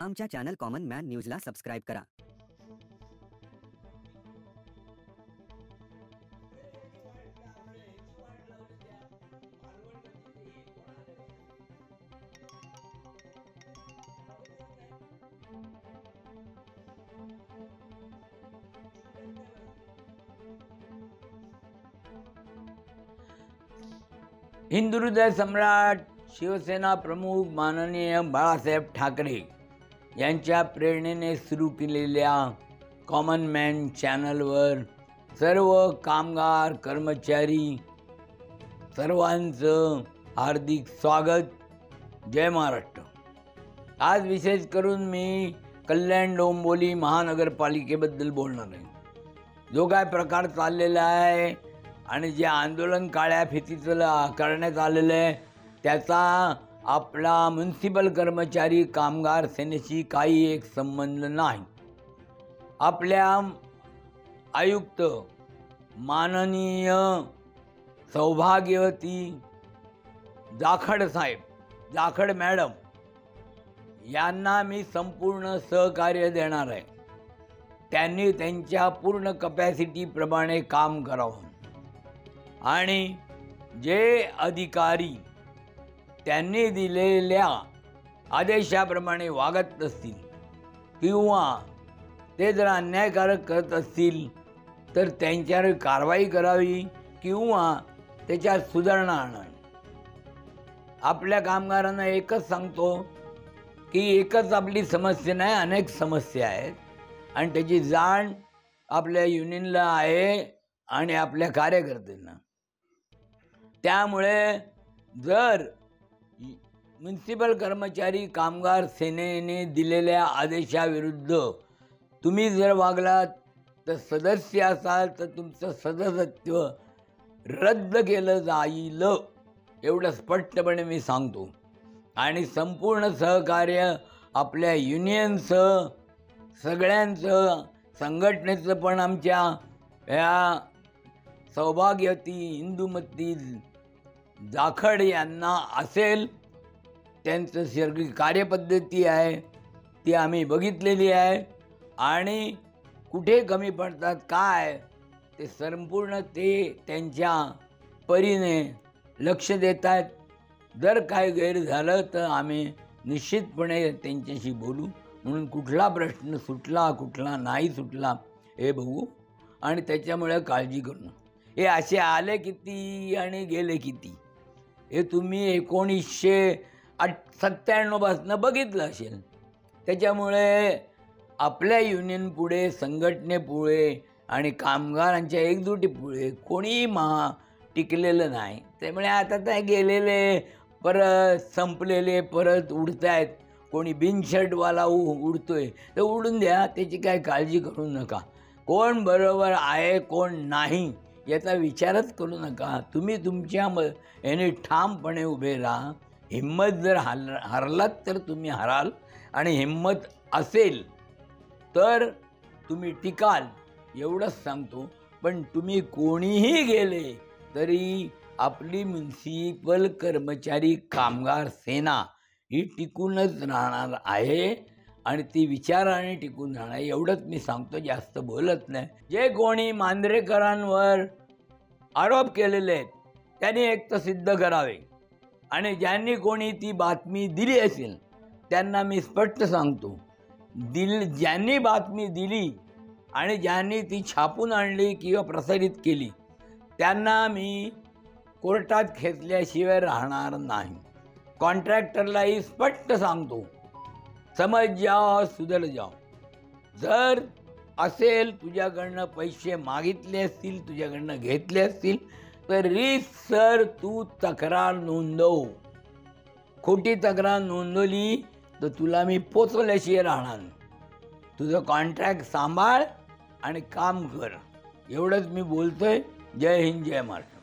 आमच्या channel common man न्यूजला subscribe करा। हिंदू हृदय सम्राट शिवसेना प्रमुख माननीय बाळासाहेब ठाकरे यांच्या प्रेरणेने सुरू केलेल्या कॉमन मॅन चॅनलवर सर्व कामगार कर्मचारी सर्वांचं हार्दिक स्वागत। जय महाराष्ट्र। आज विशेष करून मी कल्याण डोंबिवली महानगरपालिकेबद्दल बोलणार आहे। जो काय प्रकार चाललेला आहे आणि जे आंदोलन काळ्या फितीचं करण्यात आलेलं आहे त्याचा आपला म्युनिसिपल कर्मचारी कामगार सेनेशी काही एक संबंध नाही। आपल्या आयुक्त माननीय सौभाग्यवती जाखड साहेब, जाखड मॅडम यांना मी संपूर्ण सहकार्य देणार आहे। त्यांनी त्यांच्या पूर्ण कपॅसिटीप्रमाणे काम करावं आणि जे अधिकारी त्यांनी दिलेल्या आदेशाप्रमाणे वागत असतील किंवा ते जर अन्यायकारक करत असतील तर त्यांच्यावर कारवाई करावी किंवा त्याच्यात सुधारणा आणावी। आपल्या कामगारांना एकच सांगतो की एकच आपली समस्या नाही, अनेक समस्या आहेत आणि त्याची जाण आपल्या युनियनला आहे आणि आपल्या कार्यकर्त्यांना। त्यामुळे जर म्युनिसिपल कर्मचारी कामगार सेनेने दिलेल्या आदेशाविरुद्ध तुम्ही जर वागलात तर सदस्य असाल तर तुमचं सदस्यत्व रद्द केलं जाईल, एवढं स्पष्टपणे मी सांगतो। आणि संपूर्ण सहकार्य आपल्या युनियनचं, सगळ्यांचं, संघटनेचं पण आमच्या या सौभाग्यवती हिंदुमती जाखड यांना असेल। त्यांचं शैक्षणिक कार्यपद्धती आहे ती आम्ही बघितलेली आहे आणि कुठे कमी पडतात काय ते संपूर्ण ते त्यांच्या परीने लक्ष देत आहेत। जर काय गैर झालं तर आम्ही निश्चितपणे त्यांच्याशी बोलू। म्हणून कुठला प्रश्न सुटला कुठला नाही सुटला हे बघू आणि त्याच्यामुळे काळजी करू। हे असे आले किती आणि गेले किती हे तुम्ही 1997 पासून बघितलं असेल। त्याच्यामुळे आपल्या युनियन पुढे, संघटनेपुढे आणि कामगारांच्या एकजुटीपुढे कोणीही टिकलेलं नाही। त्यामुळे आता ते गेलेले परत संपलेले परत उडत आहेत। कोणी बिनशर्टवाला उडतोय तर उडून द्या, त्याची काय काळजी करू नका। कोण बरोबर आहे कोण नाही याचा विचारच करू नका। तुम्ही तुमच्या याने ठामपणे उभे राहा। हिम्मत जर हरलात तर तुम्ही हराल आणि हिम्मत असेल तर तुम्ही टिकाल, एवढंच सांगतो। पण तुम्ही कोणीही गेले तरी आपली म्युनिसिपल कर्मचारी कामगार सेना ही टिकूनच राहणार आहे आणि ती विचाराने टिकून राहणार, एवढंच मी सांगतो, जास्त बोलत नाही। जे कोणी मांजरेकरांवर आरोप केलेले आहेत त्यांनी एक तर सिद्ध करावे आणि ज्यांनी कोणी ती बातमी दिली असेल त्यांना मी स्पष्ट सांगतो, ज्यांनी बातमी दिली आणि ज्यांनी ती छापून आणली किंवा प्रसारित केली त्यांना मी कोर्टात खेचल्याशिवाय राहणार नाही। कॉन्ट्रॅक्टरलाही स्पष्ट सांगतो, समज जाओ सुधर जाओ। जर असेल तुझ्याकडनं पैसे मागितले असतील, तुझ्याकडनं घेतले असतील तर रीतसर तू तक्रार नोंदव। खोटी तक्रार नोंदवली तर तुला मी पोचवल्याशिवाय राहणार। तुझं कॉन्ट्रॅक्ट सांभाळ आणि काम कर, एवढंच मी बोलतोय। जय हिंद, जय महाराष्ट्र।